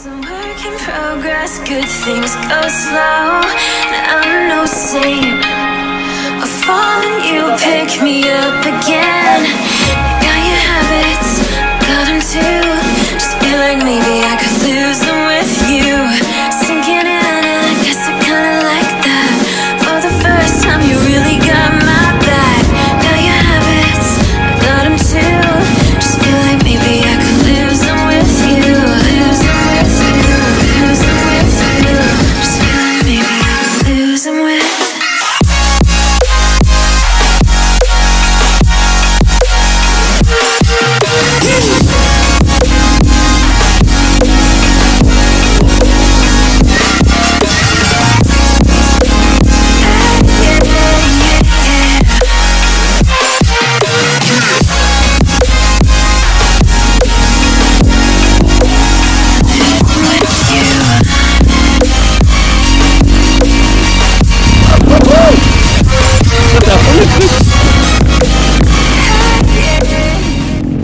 Work in progress, good things go slow. I'm no saint. I fall and you pick me up again. Got your habits, got them too. Just feel like maybe I could lose them with you. Sinking in and I guess I kinda like that. For the first time you really got my back. Got your habits, got them too. Just feel like maybe I could lose them with you. Lose them with you, lose them with you. Just feel like maybe I could lose them with.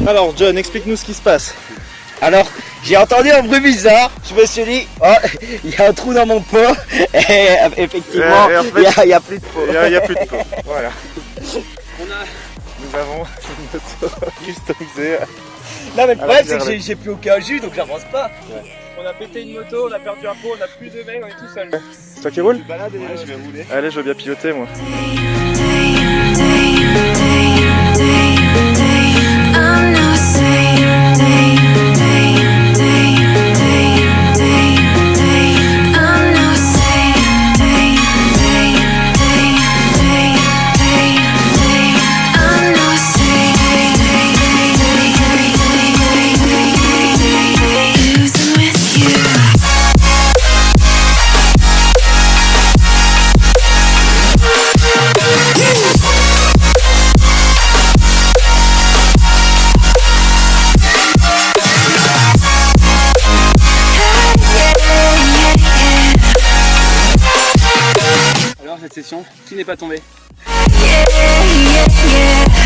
Alors John, explique-nous ce qui se passe. Alors, j'ai entendu un bruit bizarre, je me suis dit, oh, il y a un trou dans mon pot, et effectivement, Et en fait, il n'y a plus de pot. Il n'y a plus de pot. Voilà. Nous avons une moto customisée. Non mais le problème c'est que Harley. j'ai plus aucun jus, donc j'avance pas. On a pété une moto, on a perdu un pot, on a plus de mecs, on est tout seul. C'est toi qui roule? Je vais rouler. Allez, je veux bien piloter moi. I'm no saint. I'm no saint. I'm no saint. Losing with you. Alors cette session, qui n'est pas tombé? Yeah, yeah, yeah.